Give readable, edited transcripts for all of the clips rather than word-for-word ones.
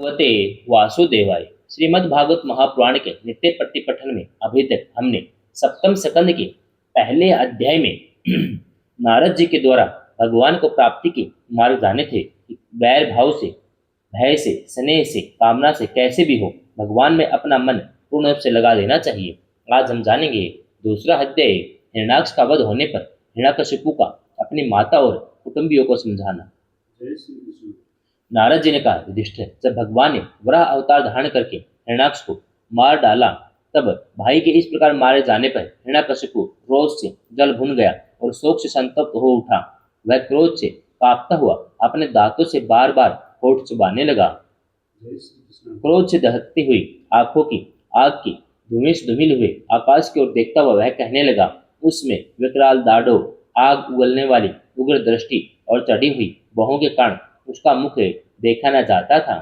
भगवते वासुदेवाय। श्रीमद् भागवत महापुराण के नित्य प्रतिपठन में अभी तक हमने सप्तम स्कंद के पहले अध्याय में नारद जी के द्वारा भगवान को प्राप्ति के मार्ग जाने थे कि वैर भाव से, भय से, स्नेह से, कामना से कैसे भी हो भगवान में अपना मन पूर्ण रूप से लगा देना चाहिए। आज हम जानेंगे दूसरा अध्याय, हिरण्याक्ष का वध होने पर हिरण्यकशिपु का अपनी माता और कुटुंबियों को समझाना। नारद जी ने कहा, युधिष्ठिर, जब भगवान ने वराह अवतार धारण करके हिरण्याक्ष को मार डाला तब भाई के इस प्रकार मारे जाने पर हिरण्यकशिपु क्रोध से जल भुन गया और शोक से संतप्त हो उठा। वह क्रोध से कांपता हुआ अपने दांतों से बार बार होठ चबाने लगा। क्रोध से दहकती हुई आंखों की आग की धुएं से धूमिल हुए आकाश की ओर देखता हुआ वह कहने लगा, उसमें विकराल दाढ़ों, आग उगलने वाली उग्र दृष्टि और चढ़ी हुई बाहों के कारण उसका मुख देखा न जाता था।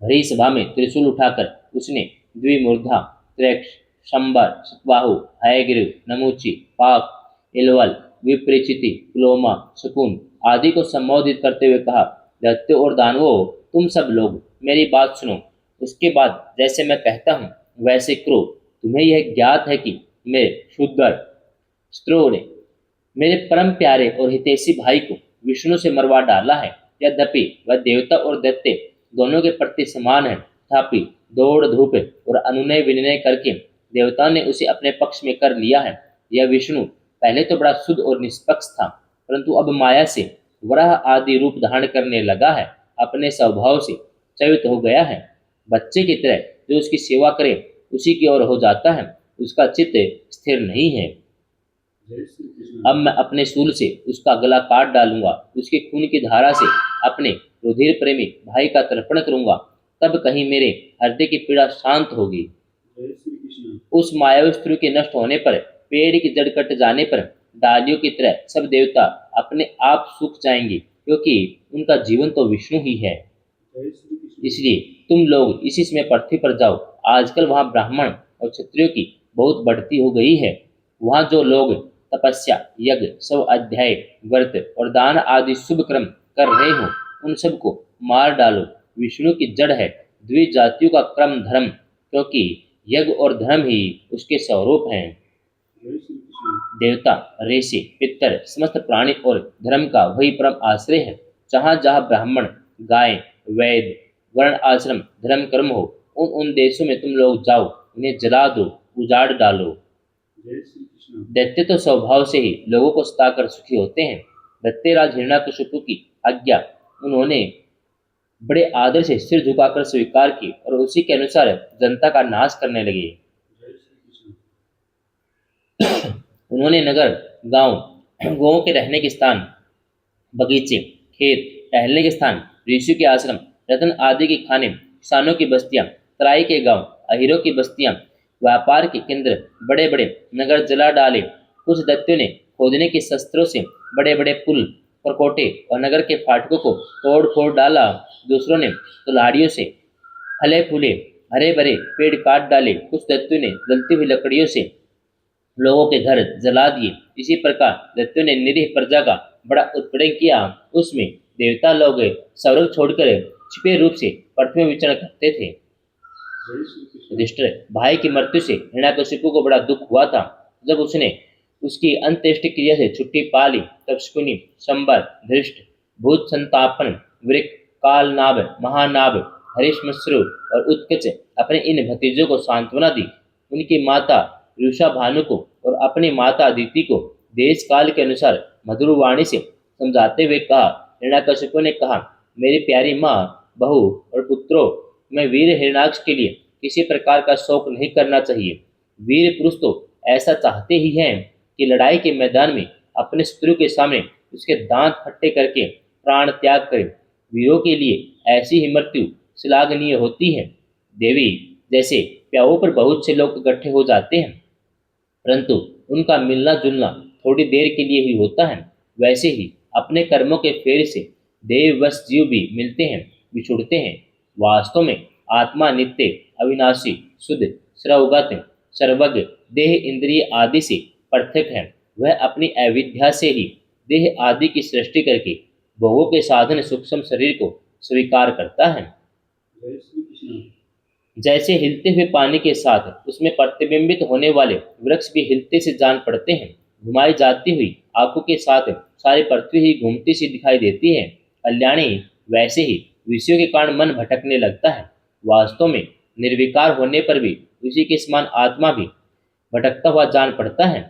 भरी सभा में त्रिशूल उठाकर उसने द्विमूर्धा, त्रैक्ष, शंबर, सतबाहु, हयग्रीव, नमुची, पाक, इलवल, विपरीचिति, पुलोमा, शकुन आदि को संबोधित करते हुए कहा, दैत्यों और दानवों, तुम सब लोग मेरी बात सुनो। उसके बाद जैसे मैं कहता हूँ वैसे करो। तुम्हें यह ज्ञात है कि मेरे शूद्र स्त्रों ने मेरे परम प्यारे और हितैषी भाई को विष्णु से मरवा डाला है। यद्यपि वह देवता और दैत्य दोनों के प्रति समान है, तथापि दौड़ धूप और अनुनय विनय करके देवता ने उसे अपने पक्ष में कर लिया है। यह विष्णु पहले तो बड़ा शुद्ध और निष्पक्ष था, परंतु अब माया से वराह आदि रूप धारण करने लगा है। अपने स्वभाव से च्युत हो गया है। बच्चे की तरह जो उसकी सेवा करे उसी की ओर हो जाता है, उसका चित्त स्थिर नहीं है। अब मैं अपने शूल से उसका गला काट डालूंगा, उसके खून की धारा से अपने रुधिर प्रेमी भाई का तर्पण करूंगा, तब कहीं मेरे हृदय की पीड़ा शांत होगी। उस मायावी स्त्री के नष्ट होने पर, पेड़ की जड़ कट जाने पर डालियों की तरह सब देवता अपने आप सूख जाएंगे, क्योंकि उनका जीवन तो विष्णु ही है। इसलिए तुम लोग इसी समय पृथ्वी पर जाओ। आजकल वहाँ ब्राह्मण और क्षत्रियों की बहुत बढ़ती हो गई है। वहाँ जो लोग तपस्या, यज्ञ, सब अध्याय, व्रत और दान आदि शुभ कर्म कर रहे हो उन सबको मार डालो। विष्णु की जड़ है द्विजातियों का क्रम धर्म, क्योंकि यज्ञ और धर्म ही उसके स्वरूप हैं। देवता, ऋषि, पितर, समस्त प्राणी और धर्म का वही परम आश्रय है। जहाँ जहाँ ब्राह्मण, गाय, वैद, वर्ण, आश्रम, धर्म, कर्म हो उन देशों में तुम लोग जाओ, उन्हें जला दो, उजाड़ डालो। दैत्य तो स्वभाव से ही लोगों को सताकर सुखी होते हैं। दैत्यराज हिरण्यकशिपु की आज्ञा उन्होंने बड़े आदर से सिर झुकाकर स्वीकार की और उसी के अनुसार जनता का नाश करने लगे। उन्होंने नगर, गांव, गौओं के रहने के स्थान, बगीचे, खेत, टहलने के स्थान, ऋषियों के आश्रम, रत्न आदि के खाने, किसानों की बस्तियां, तराई के गांव, अहीरों की बस्तियां, व्यापार के केंद्र, बड़े बड़े नगर जला डाले। कुछ दैत्यों ने खोदने के शस्त्रों से बड़े बड़े पुल, परकोटे और नगर के फाटकों को तोड़ फोड़ डाला। दूसरों ने कुल्हाड़ियों से फले फूले हरे भरे पेड़ काट डाले। कुछ दैत्यों ने जलती हुई लकड़ियों से लोगों के घर जला दिए। इसी प्रकार दैत्यों ने निरीह प्रजा का बड़ा उत्पीड़न किया। उसमें देवता लोग स्वर्ग छोड़कर छिपे रूप से पृथ्वी में विचरण करते थे। युधिष्ठिर, भाई की मृत्यु से हिरण्यकशिपु को बड़ा दुख हुआ था। जब उसने उसकी अंत्येष्टि क्रिया से छुट्टी पा ली तब शकुनि, शंबर, धृष्ट, भूत संतापन, वृक, कालनाभ, महानाभ, हरिश्मश्रु और उत्कच अपने इन भतीजों को सांत्वना दी। उनकी माता रुषा भानु को और अपनी माता अदिति को देश काल के अनुसार मधुर वाणी से समझाते हुए कहा। हिरण्यकशिपु ने कहा, मेरी प्यारी माँ, बहू और पुत्रों, मैं वीर हिरण्याक्ष के लिए किसी प्रकार का शोक नहीं करना चाहिए। वीर पुरुष तो ऐसा चाहते ही हैं कि लड़ाई के मैदान में अपने शत्रु के सामने उसके दांत खट्टे करके प्राण त्याग करें। वीरों के लिए ऐसी ही मृत्यु श्लाघनीय होती है। देवी, जैसे प्याओं पर बहुत से लोग इकट्ठे हो जाते हैं, परंतु उनका मिलना जुलना थोड़ी देर के लिए ही होता है, वैसे ही अपने कर्मों के फेर से देववश जीव भी मिलते हैं, बिछुड़ते हैं। वास्तव में आत्मा नित्य, अविनाशी, शुद्ध, सर्वगत, सर्वज्ञ, देह इंद्रिय आदि से पृथक है। वह अपनी अविद्या से ही देह आदि की सृष्टि करके भोगों के साधन सूक्ष्म शरीर को स्वीकार करता है। जय श्री कृष्ण। जैसे हिलते हुए पानी के साथ उसमें प्रतिबिंबित होने वाले वृक्ष भी हिलते से जान पड़ते हैं, घुमाई जाती हुई आंखों के साथ सारी पृथ्वी ही घूमती सी दिखाई देती है। कल्याणी, वैसे ही विषयों के कारण मन भटकने लगता है। वास्तव में निर्विकार होने पर भी उसी के समान आत्मा भी भटकता हुआ जान पड़ता है।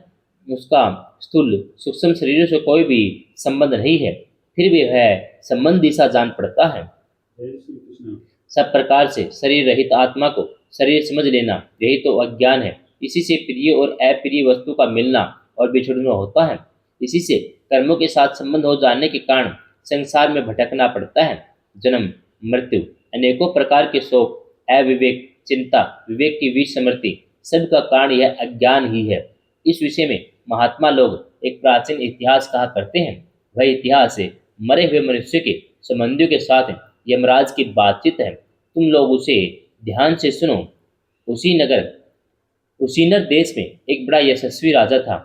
उसका स्थूल सूक्ष्म शरीरों से कोई भी संबंध नहीं है, फिर भी वह संबंधी सा जान पड़ता है। जय श्री कृष्ण। सब प्रकार से शरीर रहित आत्मा को शरीर समझ लेना, यही तो अज्ञान है। इसी से प्रिय और अप्रिय वस्तु का मिलना और बिछड़ना होता है। इसी से कर्मों के साथ संबंध हो जाने के कारण संसार में भटकना पड़ता है। जन्म, मृत्यु, अनेकों प्रकार के शोक, अविवेक, चिंता, विवेक की विस्मृति, सबका कारण यह अज्ञान ही है। इस विषय में महात्मा लोग एक प्राचीन इतिहास कहा करते हैं। वह इतिहास है मरे हुए मनुष्य के संबंधियों के साथ यमराज की बातचीत है। तुम लोग उसे ध्यान से सुनो। उसी नगर उसीनर देश में एक बड़ा यशस्वी राजा था।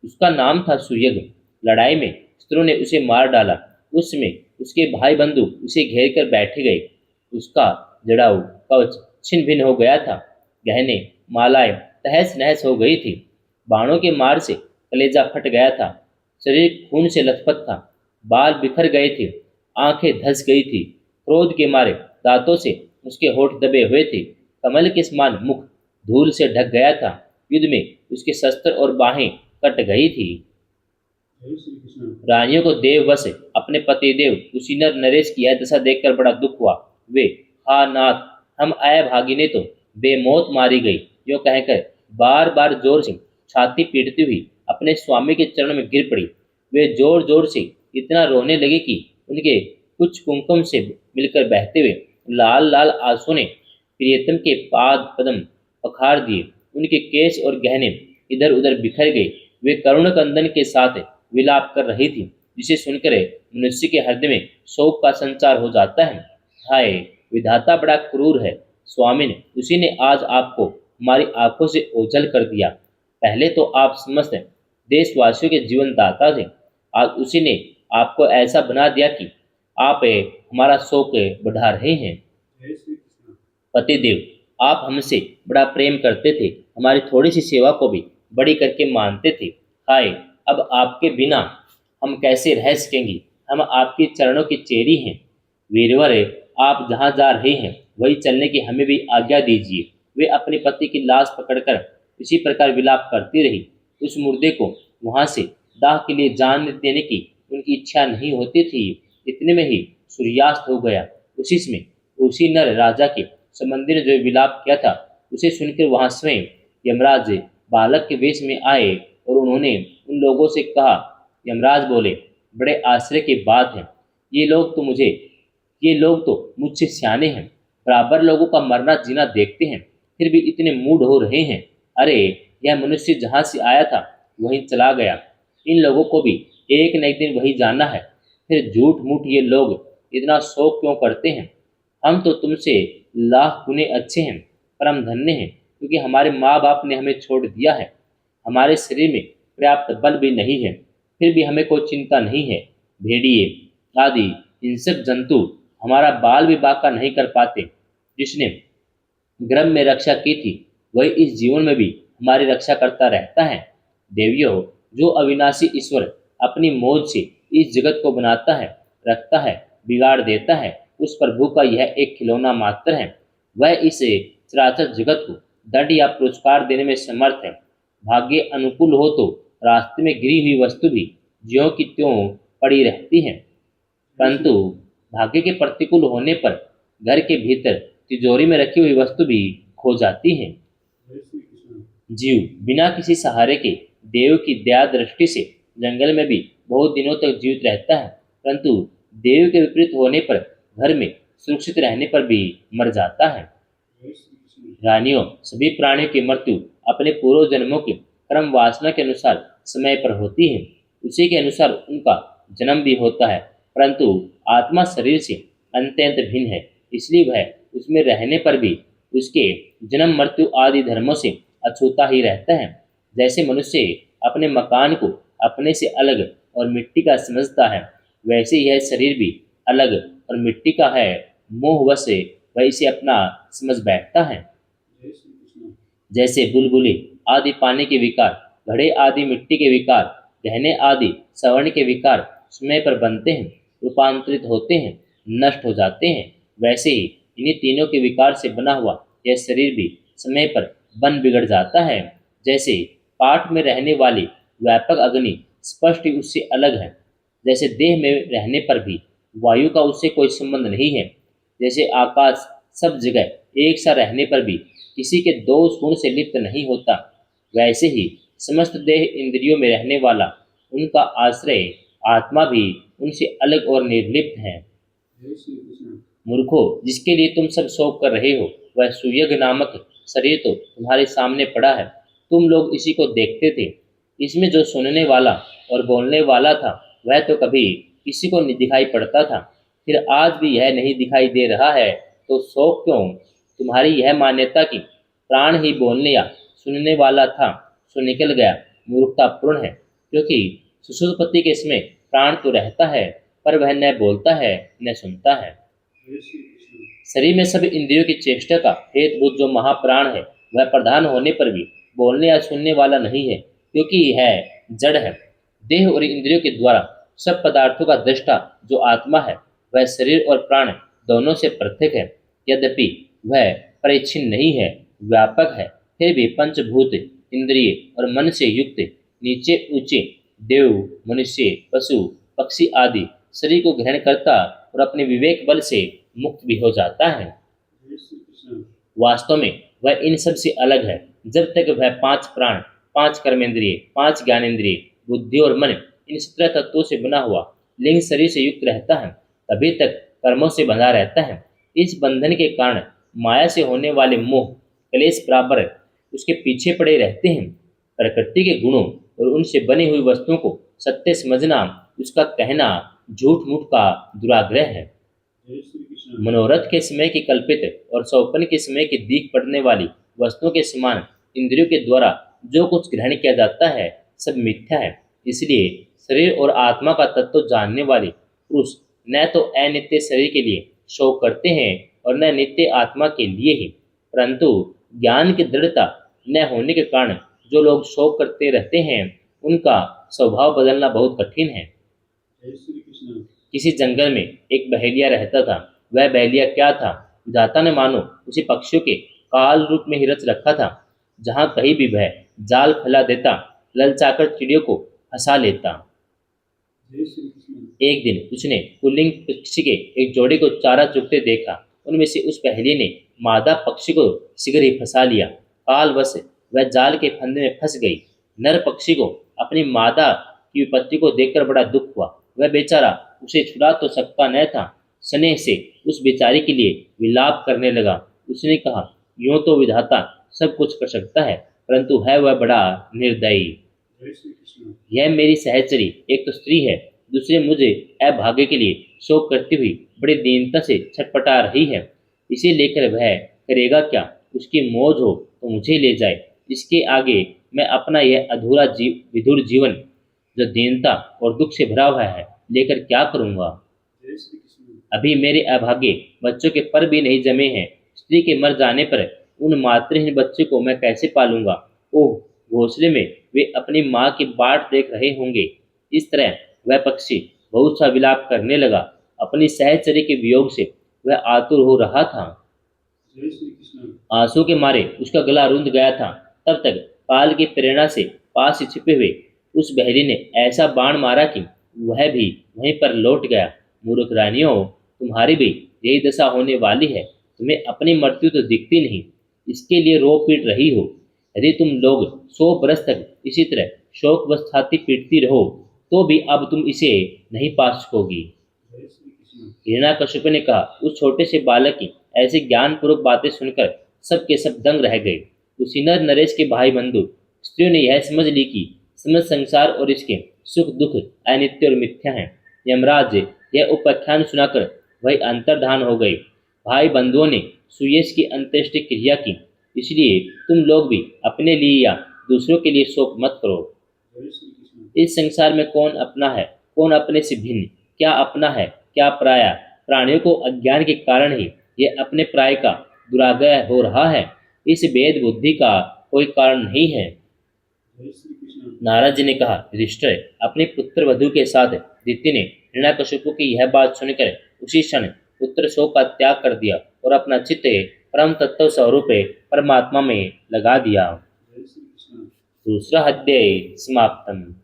उसका नाम था सुयग। लड़ाई में शत्रु ने उसे मार डाला। उस समय उसके भाई बंधु उसे घेर कर बैठे गए। उसका जड़ाऊ कवच छिन्न भिन्न हो गया था। गहने, मालाएं तहस नहस हो गई थी। बाणों के मार से कलेजा फट गया था। शरीर खून से लथपथ था। बाल बिखर गए थे। आंखें धस गई थी। क्रोध के मारे दांतों से उसके होठ दबे हुए थे। कमल के समान मुख धूल से ढक गया था। युद्ध में उसके शस्त्र और बाहें कट गई थी। जय श्री कृष्ण। रानियों को देववश अपने पतिदेव कुशीनर नरेश की यह दशा देखकर बड़ा दुख हुआ। वे, हा नाथ, हम अभागिनी तो बेमौत मारी गई, यो कहकर बार बार जोर से छाती पीटती हुई अपने स्वामी के चरण में गिर पड़ी। वे जोर जोर से इतना रोने लगे कि उनके कुछ कुमकुम से मिलकर बहते हुए लाल लाल आंसू ने प्रियतम के पाद पदम पखार दिए। उनके केश और गहने इधर उधर बिखर गए। वे करुण कंदन के साथ विलाप कर रही थी, जिसे सुनकर मनुष्य के हृदय में शोक का संचार हो जाता है। हाय, विधाता बड़ा क्रूर है। स्वामिन, उसी ने आज आपको हमारी आंखों से ओझल कर दिया। पहले तो आप समस्त देशवासियों के जीवन दाता थे। आज उसी ने आपको ऐसा बना दिया कि आप हमारा शोक बढ़ा रहे हैं। जय श्री कृष्ण। पतिदेव, आप हमसे बड़ा प्रेम करते थे, हमारी थोड़ी सी सेवा को भी बड़ी करके मानते थे। हाय, अब आपके बिना हम कैसे रह सकेंगे। हम आपके चरणों की चेरी हैं। वीरवर, आप जहाँ जा रहे हैं वही चलने की हमें भी आज्ञा दीजिए। वे अपने पति की लाश पकड़कर इसी प्रकार विलाप करती रही। उस मुर्दे को वहां से दाह के लिए जान देने की उनकी इच्छा नहीं होती थी। इतने में ही सूर्यास्त हो गया। उसी समय उसी नर राजा के संबंधी ने जो विलाप किया था, उसे सुनकर वहां स्वयं यमराज बालक के वेश में आए और उन्होंने उन लोगों से कहा। यमराज बोले, बड़े आश्चर्य की बात है। ये लोग तो मुझसे सियाने हैं, बराबर लोगों का मरना जीना देखते हैं, फिर भी इतने मूढ़ हो रहे हैं। अरे, यह मनुष्य जहाँ से आया था वहीं चला गया। इन लोगों को भी एक न एक दिन वही जाना है। फिर झूठ मूठ ये लोग इतना शोक क्यों करते हैं। हम तो तुमसे लाख गुने अच्छे हैं, परम धन्य हैं, क्योंकि हमारे माँ बाप ने हमें छोड़ दिया है। हमारे शरीर में पर्याप्त बल भी नहीं है, फिर भी हमें कोई चिंता नहीं है। भेड़िए आदि हिंसक जंतु हमारा बाल भी बांका नहीं कर पाते। जिसने गर्भ में रक्षा की थी वही इस जीवन में भी हमारी रक्षा करता रहता है। देवियों, जो अविनाशी ईश्वर अपनी मौज से इस जगत को बनाता है, रखता है, बिगाड़ देता है, उस प्रभु का यह एक खिलौना मात्र है। वह इस चराचर जगत को दंड या पुरस्कार देने में समर्थ है। भाग्य अनुकूल हो तो रास्ते में गिरी हुई वस्तु भी ज्यों की त्यों पड़ी रहती है, परंतु भाग्य के प्रतिकूल होने पर घर के भीतर तिजोरी में रखी हुई वस्तु भी खो जाती है। जय श्री कृष्ण। जीव बिना किसी सहारे के देव की दया दृष्टि से जंगल में भी बहुत दिनों तक जीवित रहता है, परंतु देव के विपरीत होने पर घर में सुरक्षित रहने पर भी मर जाता है। जय श्री कृष्ण। रानियों, सभी प्राणियों की मृत्यु अपने पूर्व जन्मों के कर्म वासना के अनुसार समय पर होती है। उसी के अनुसार उनका जन्म भी होता है, परंतु आत्मा शरीर से अत्यंत भिन्न है, इसलिए वह उसमें रहने पर भी उसके जन्म मृत्यु आदि धर्मों से अछूता ही रहता है। जैसे मनुष्य अपने मकान को अपने से अलग और मिट्टी का समझता है, वैसे यह शरीर भी अलग और मिट्टी का है, मोहवश वह इसे अपना समझ बैठता है। जय श्री कृष्ण। जैसे बुलबुले आदि पानी के विकार, घड़े आदि मिट्टी के विकार, गहने आदि स्वर्ण के विकार समय पर बनते हैं, रूपांतरित होते हैं, नष्ट हो जाते हैं, वैसे ही इन्हीं तीनों के विकार से बना हुआ यह शरीर भी समय पर बन बिगड़ जाता है। जैसे पाठ में रहने वाली व्यापक अग्नि स्पष्ट ही उससे अलग है, जैसे देह में रहने पर भी वायु का उससे कोई संबंध नहीं है, जैसे आकाश सब जगह एक सा रहने पर भी किसी के दो गुण से लिप्त नहीं होता, वैसे ही समस्त देह इंद्रियों में रहने वाला उनका आश्रय आत्मा भी उनसे अलग और निर्लिप्त है। जय श्री कृष्ण। मूर्खो, जिसके लिए तुम सब शोक कर रहे हो वह सुयग नामक शरीर तो तुम्हारे सामने पड़ा है, तुम लोग इसी को देखते थे। इसमें जो सुनने वाला और बोलने वाला था वह तो कभी किसी को नहीं दिखाई पड़ता था, फिर आज भी यह नहीं दिखाई दे रहा है, तो शोक क्यों? तुम्हारी यह मान्यता कि प्राण ही बोलने या सुनने वाला था सो निकल गया मूर्खतापूर्ण है, क्योंकि सुषुप्ति के समय प्राण तो रहता है पर वह न बोलता है न सुनता है। जय श्री कृष्ण। शरीर में सभी इंद्रियों की चेष्टा का हेतुभूत जो महाप्राण है वह प्रधान होने पर भी बोलने या सुनने वाला नहीं है, क्योंकि यह जड़ है। देह और इंद्रियों के द्वारा सब पदार्थों का दृष्टा जो आत्मा है वह शरीर और प्राण दोनों से पृथक है, यद्यपि वह परिच्छिन्न नहीं है, व्यापक है, फिर भी पंचभूत इंद्रिय और मन से युक्त नीचे ऊंचे देव, मनुष्य, पशु, पक्षी आदि शरीर को ग्रहण करता और अपने विवेक बल से मुक्त भी हो जाता है। जय श्री कृष्ण। वास्तव में वह इन सब से अलग है। जब तक वह पांच प्राण, पांच कर्मेंद्रिय, पांच ज्ञानेंद्रिय, बुद्धि और मन इन 17 तत्वों से बना हुआ लिंग शरीर से युक्त रहता है, तभी तक कर्मों से बंधा रहता है। इस बंधन के कारण माया से होने वाले मोह क्लेश बराबर उसके पीछे पड़े रहते हैं। प्रकृति के गुणों और उनसे बनी हुई वस्तुओं को सत्य समझना उसका कहना झूठ मूठ का दुराग्रह है। जय श्री कृष्ण। मनोरथ के समय की कल्पित और सौपन के समय की दीख पड़ने वाली वस्तुओं के समान इंद्रियों के द्वारा जो कुछ ग्रहण किया जाता है सब मिथ्या है। इसलिए शरीर और आत्मा का तत्व जानने वाले पुरुष न तो अनित्य शरीर के लिए शोक करते हैं और न नित्य आत्मा के लिए ही, परंतु ज्ञान की दृढ़ता न होने के कारण जो लोग शोक करते रहते हैं उनका स्वभाव बदलना बहुत कठिन है। जय श्री कृष्ण। किसी जंगल में एक बहेलिया रहता था। वह बहेलिया क्या था? विधाता ने मानो उसे पक्षियों के काल रूप में ही रच रखा था। जहाँ कहीं भी वह जाल फैला देता, ललचाकर चिड़ियों को फंसा लेता। जय श्री कृष्ण। एक दिन उसने पुल्लिंग पक्षी के एक जोड़े को चारा चुगते देखा। उनमें से उस पहेलिये ने मादा पक्षी को शीघ्र ही फंसा लिया। कालवश वह जाल के फंदे में फंस गई। नर पक्षी को अपनी मादा की विपत्ति को देखकर बड़ा दुख हुआ। वह बेचारा उसे छुड़ा तो सकता न था, स्नेह से उस बेचारी के लिए विलाप करने लगा। उसने कहा, यूं तो विधाता सब कुछ कर सकता है, परंतु है वह बड़ा निर्दयी। जय श्री कृष्ण। यह मेरी सहचरी एक तो स्त्री है, दूसरे मुझे अभाग्य के लिए शोक करती हुई बड़ी दीनता से छटपटा रही है। इसे लेकर वह करेगा क्या? उसकी मौज हो तो मुझे ले जाए। इसके आगे मैं अपना यह अधूरा विधुर जीवन जो दीनता और दुख से भरा हुआ है लेकर क्या करूँगा? जय श्री कृष्ण। अभी मेरे अभागे बच्चों के पर भी नहीं जमे हैं। स्त्री के मर जाने पर उन मातृहीन बच्चों को मैं कैसे पालूंगा? ओह, घोंसले में वे अपनी माँ की बाट देख रहे होंगे। इस तरह वह पक्षी बहुत सा विलाप करने लगा। अपनी सहचरी के वियोग से वह आतुर हो रहा था। जय श्री कृष्ण। आंसू के मारे उसका गला रुंध गया था। तब तक काल की प्रेरणा से पास ही छिपे हुए उस बहेली ने ऐसा बाण मारा कि वह भी वहीं पर लौट गया। मूर्ख रानियों, तुम्हारी भी यही दशा होने वाली है। तुम्हें अपनी मृत्यु तो दिखती नहीं, इसके लिए रो पीट रही हो। यदि तुम लोग 100 बरस तक इसी तरह शोक व छाती पीटती रहो तो भी अब तुम इसे नहीं पा सकोगी। जय श्री कृष्ण। हिरण्यकश्यप ने कहा, उस छोटे से बालक की ऐसी ज्ञानपूर्वक बातें सुनकर सब के सब दंग रह गए। उसी नर नरेश के भाई बंधु स्त्रियों ने यह समझ ली कि समस्त संसार और इसके सुख दुख अनित्य और मिथ्या हैं। यमराज यह उपाख्यान सुनाकर वही अंतर्धान हो गए। भाई बंधुओं ने सुयश की अंत्येष्टि क्रिया की, इसलिए तुम लोग भी अपने लिए या दूसरों के लिए शोक मत करो। जय श्री कृष्ण। इस संसार में कौन अपना है, कौन अपने से भिन्न, क्या अपना है क्या पराया, प्राणियों को अज्ञान के कारण ही ये अपने प्राय का दुराग्रह हो रहा है, इस भेद बुद्धि का कोई कारण नहीं है। जय श्री कृष्ण। नारद जी ने कहा, युधिष्ठिर, अपनी पुत्र वधु के साथ दिति ने हिरण्यकशिपु की यह बात सुनकर उसी क्षण पुत्र शोक का त्याग कर दिया और अपना चित्त परम तत्व स्वरूप परमात्मा में लगा दिया। जय श्री कृष्ण। दूसरा अध्याय समाप्तम।